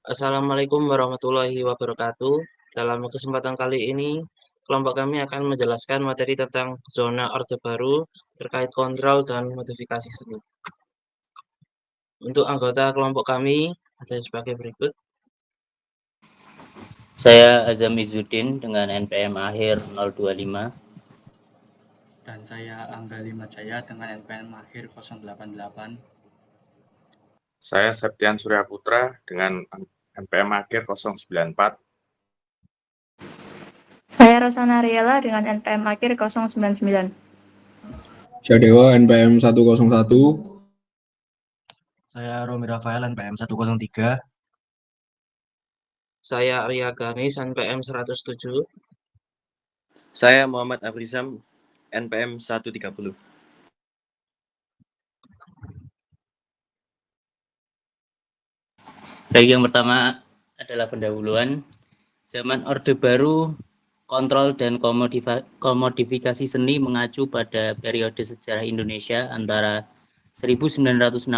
Assalamualaikum warahmatullahi wabarakatuh. Dalam kesempatan kali ini, kelompok kami akan menjelaskan materi tentang zona Orde Baru terkait kontrol dan modifikasi seni. Untuk anggota kelompok kami ada sebagai berikut. Saya Azam Izzuddin dengan NPM akhir 025. Dan saya Angga Limajaya dengan NPM akhir 088. Saya Septian Suryaputra dengan NPM akhir 094. Saya Rosana Riela dengan NPM akhir 099. Syadewa NPM 101. Saya Romi Rafael NPM 103. Saya Arya Ganis NPM 107. Saya Muhammad Afrizam NPM 130. Baik, yang pertama adalah pendahuluan. Zaman Orde Baru, kontrol dan komodifikasi seni mengacu pada periode sejarah Indonesia antara 1966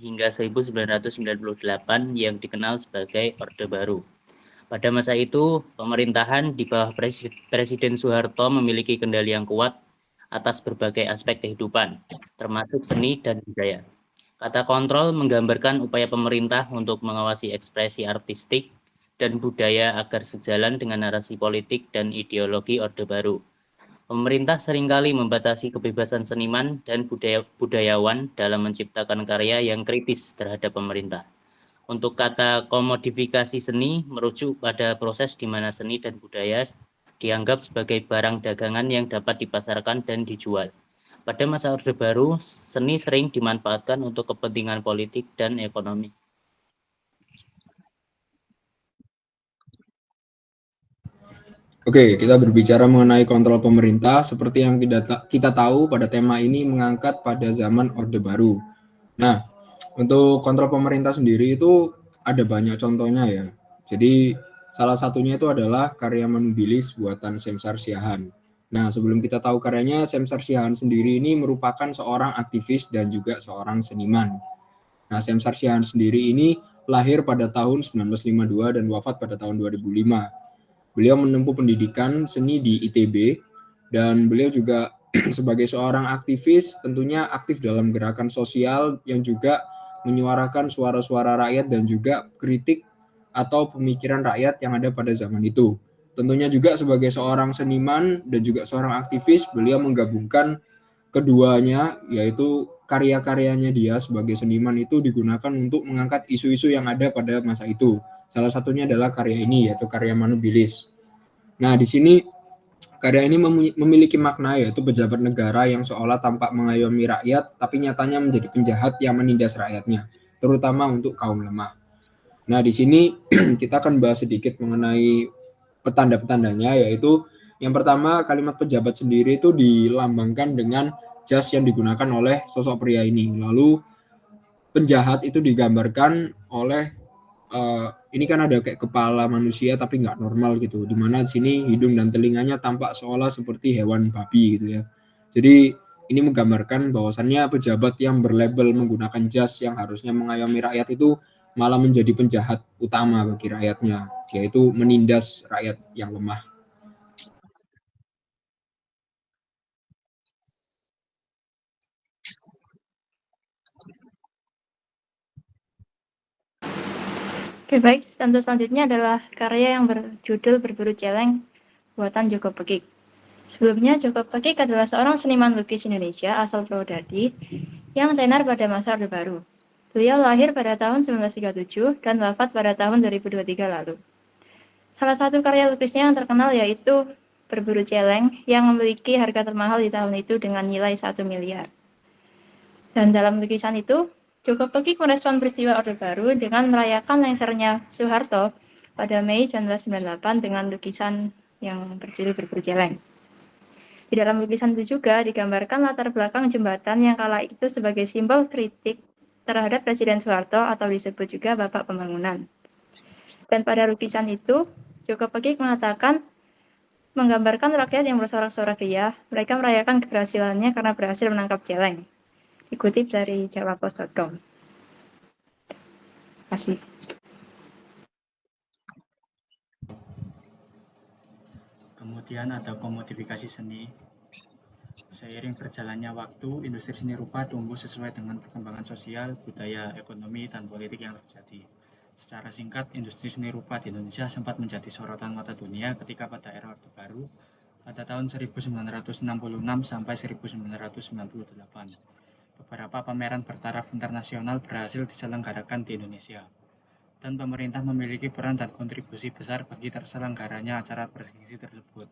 hingga 1998 yang dikenal sebagai Orde Baru. Pada masa itu, pemerintahan di bawah Presiden Soeharto memiliki kendali yang kuat atas berbagai aspek kehidupan, termasuk seni dan budaya. Kata kontrol menggambarkan upaya pemerintah untuk mengawasi ekspresi artistik dan budaya agar sejalan dengan narasi politik dan ideologi Orde Baru. Pemerintah seringkali membatasi kebebasan seniman dan budayawan dalam menciptakan karya yang kritis terhadap pemerintah. Untuk kata komodifikasi seni merujuk pada proses di mana seni dan budaya dianggap sebagai barang dagangan yang dapat dipasarkan dan dijual. Pada masa Orde Baru, seni sering dimanfaatkan untuk kepentingan politik dan ekonomi. Oke, kita berbicara mengenai kontrol pemerintah. Seperti yang kita tahu, pada tema ini mengangkat pada zaman Orde Baru. Nah, untuk kontrol pemerintah sendiri itu ada banyak contohnya ya. Jadi salah satunya itu adalah karya Manubilis buatan Semsar Siahaan. Nah, sebelum kita tahu karyanya, Semsar Siahaan sendiri ini merupakan seorang aktivis dan juga seorang seniman. Nah, Semsar Siahaan sendiri ini lahir pada tahun 1952 dan wafat pada tahun 2005. Beliau menempuh pendidikan seni di ITB dan beliau juga sebagai seorang aktivis tentunya aktif dalam gerakan sosial yang juga menyuarakan suara-suara rakyat dan juga kritik atau pemikiran rakyat yang ada pada zaman itu. Tentunya juga sebagai seorang seniman dan juga seorang aktivis, beliau menggabungkan keduanya, yaitu karya-karyanya dia sebagai seniman itu digunakan untuk mengangkat isu-isu yang ada pada masa itu. Salah satunya adalah karya ini, yaitu karya Manubilis. Nah, di sini karya ini memiliki makna, yaitu pejabat negara yang seolah tampak mengayomi rakyat, tapi nyatanya menjadi penjahat yang menindas rakyatnya, terutama untuk kaum lemah. Nah, di sini kita akan bahas sedikit mengenai petanda-petandanya, yaitu yang pertama, kalimat pejabat sendiri itu dilambangkan dengan jas yang digunakan oleh sosok pria ini. Lalu penjahat itu digambarkan oleh ini kan ada kayak kepala manusia tapi nggak normal gitu, dimana di sini hidung dan telinganya tampak seolah seperti hewan babi gitu ya. Jadi ini menggambarkan bahwasannya pejabat yang berlabel menggunakan jas yang harusnya mengayomi rakyat itu malah menjadi penjahat utama bagi rakyatnya, yaitu menindas rakyat yang lemah. Oke, baik. Contoh selanjutnya adalah karya yang berjudul Berburu Celeng buatan Joko Pekik. Sebelumnya, Joko Pekik adalah seorang seniman lukis Indonesia asal Purwodadi yang tenar pada masa Orde Baru. Beliau lahir pada tahun 1937 dan wafat pada tahun 2023 lalu. Salah satu karya lukisnya yang terkenal yaitu Berburu Celeng yang memiliki harga termahal di tahun itu dengan nilai 1 miliar. Dan dalam lukisan itu, Joko Pekik merespon peristiwa Orde Baru dengan merayakan lengsernya Soeharto pada Mei 1998 dengan lukisan yang berjudul Berburu Celeng. Di dalam lukisan itu juga digambarkan latar belakang jembatan yang kala itu sebagai simbol kritik terhadap Presiden Soeharto atau disebut juga Bapak Pembangunan. Dan pada lukisan itu, Joko Pekik menggambarkan rakyat yang bersorak-sorak ria, mereka merayakan keberhasilannya karena berhasil menangkap celeng. Dikutip dari jawapos.com. Terima kasih. Kemudian ada komodifikasi seni. Seiring berjalannya waktu, industri seni rupa tumbuh sesuai dengan perkembangan sosial, budaya, ekonomi, dan politik yang terjadi. Secara singkat, industri seni rupa di Indonesia sempat menjadi sorotan mata dunia ketika pada era Orde Baru pada tahun 1966 sampai 1998. Beberapa pameran bertaraf internasional berhasil diselenggarakan di Indonesia, dan pemerintah memiliki peran dan kontribusi besar bagi terselenggaranya acara bergengsi tersebut.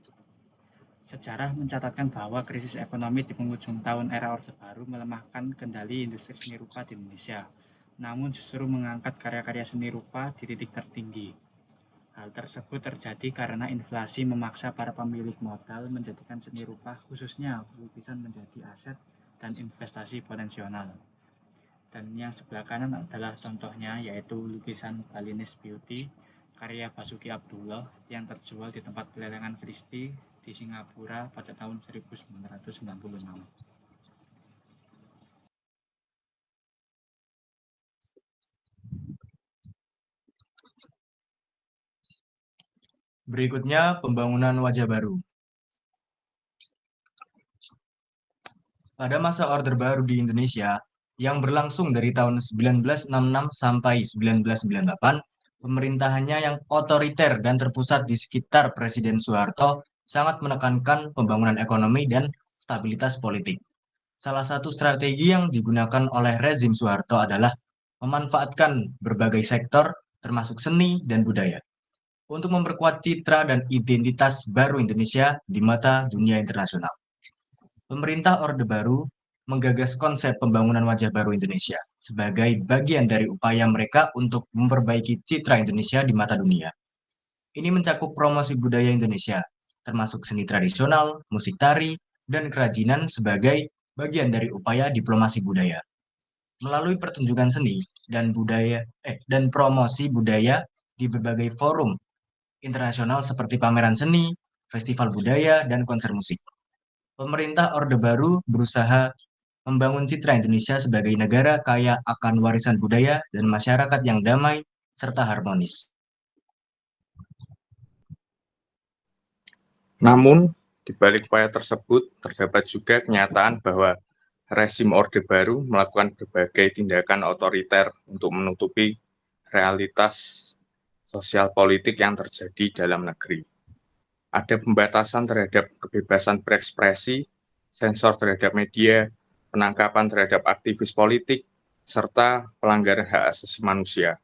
Sejarah mencatatkan bahwa krisis ekonomi di penghujung tahun era Orde Baru melemahkan kendali industri seni rupa di Indonesia, namun justru mengangkat karya-karya seni rupa di titik tertinggi. Hal tersebut terjadi karena inflasi memaksa para pemilik modal menjadikan seni rupa, khususnya lukisan, menjadi aset dan investasi potensial. Dan yang sebelah kanan adalah contohnya, yaitu lukisan Balinese Beauty karya Basuki Abdullah yang terjual di tempat pelelangan Christie di Singapura pada tahun 1996. Berikutnya, pembangunan wajah baru. Pada masa Orde Baru di Indonesia, yang berlangsung dari tahun 1966 sampai 1998, pemerintahannya yang otoriter dan terpusat di sekitar Presiden Soeharto sangat menekankan pembangunan ekonomi dan stabilitas politik. Salah satu strategi yang digunakan oleh rezim Soeharto adalah memanfaatkan berbagai sektor, termasuk seni dan budaya, untuk memperkuat citra dan identitas baru Indonesia di mata dunia internasional. Pemerintah Orde Baru menggagas konsep pembangunan wajah baru Indonesia sebagai bagian dari upaya mereka untuk memperbaiki citra Indonesia di mata dunia. Ini mencakup promosi budaya Indonesia, termasuk seni tradisional, musik tari, dan kerajinan sebagai bagian dari upaya diplomasi budaya. Melalui pertunjukan seni dan promosi budaya di berbagai forum internasional seperti pameran seni, festival budaya, dan konser musik. Pemerintah Orde Baru berusaha membangun citra Indonesia sebagai negara kaya akan warisan budaya dan masyarakat yang damai serta harmonis. Namun, di balik upaya tersebut, terdapat juga kenyataan bahwa rezim Orde Baru melakukan berbagai tindakan otoriter untuk menutupi realitas sosial politik yang terjadi dalam negeri. Ada pembatasan terhadap kebebasan berekspresi, sensor terhadap media, penangkapan terhadap aktivis politik, serta pelanggaran hak asasi manusia.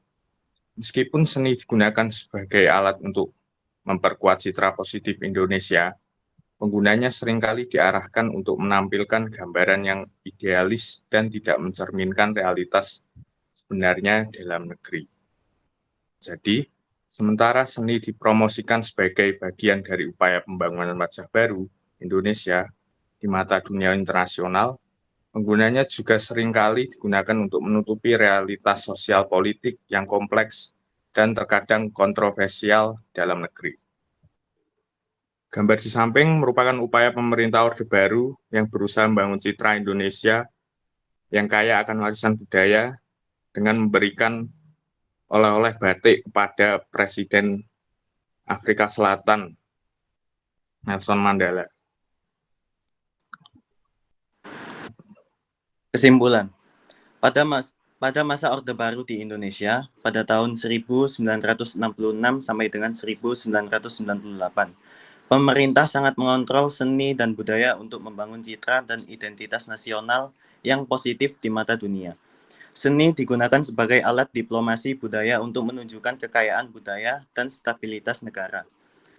Meskipun seni digunakan sebagai alat untuk memperkuat citra positif Indonesia, penggunanya seringkali diarahkan untuk menampilkan gambaran yang idealis dan tidak mencerminkan realitas sebenarnya dalam negeri. Jadi, sementara seni dipromosikan sebagai bagian dari upaya pembangunan wajah baru Indonesia di mata dunia internasional, penggunanya juga seringkali digunakan untuk menutupi realitas sosial politik yang kompleks dan terkadang kontroversial dalam negeri. Gambar di samping merupakan upaya pemerintah Orde Baru yang berusaha membangun citra Indonesia yang kaya akan warisan budaya dengan memberikan oleh-oleh batik kepada Presiden Afrika Selatan, Nelson Mandela. Kesimpulan, pada masa Orde Baru di Indonesia pada tahun 1966 sampai dengan 1998, pemerintah sangat mengontrol seni dan budaya untuk membangun citra dan identitas nasional yang positif di mata dunia. Seni digunakan sebagai alat diplomasi budaya untuk menunjukkan kekayaan budaya dan stabilitas negara.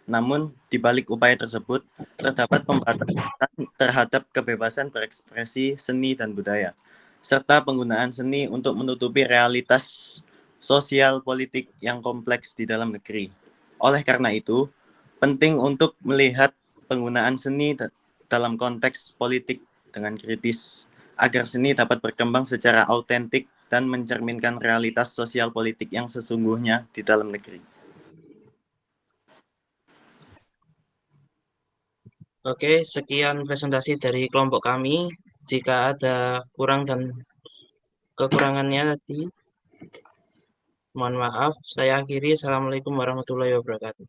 Namun, di balik upaya tersebut, terdapat pembatasan terhadap kebebasan berekspresi seni dan budaya, serta penggunaan seni untuk menutupi realitas sosial politik yang kompleks di dalam negeri. Oleh karena itu, penting untuk melihat penggunaan seni dalam konteks politik dengan kritis, agar seni dapat berkembang secara autentik dan mencerminkan realitas sosial politik yang sesungguhnya di dalam negeri. Oke, sekian presentasi dari kelompok kami. Jika ada kurang dan kekurangannya tadi, mohon maaf. Saya akhiri. Assalamualaikum warahmatullahi wabarakatuh.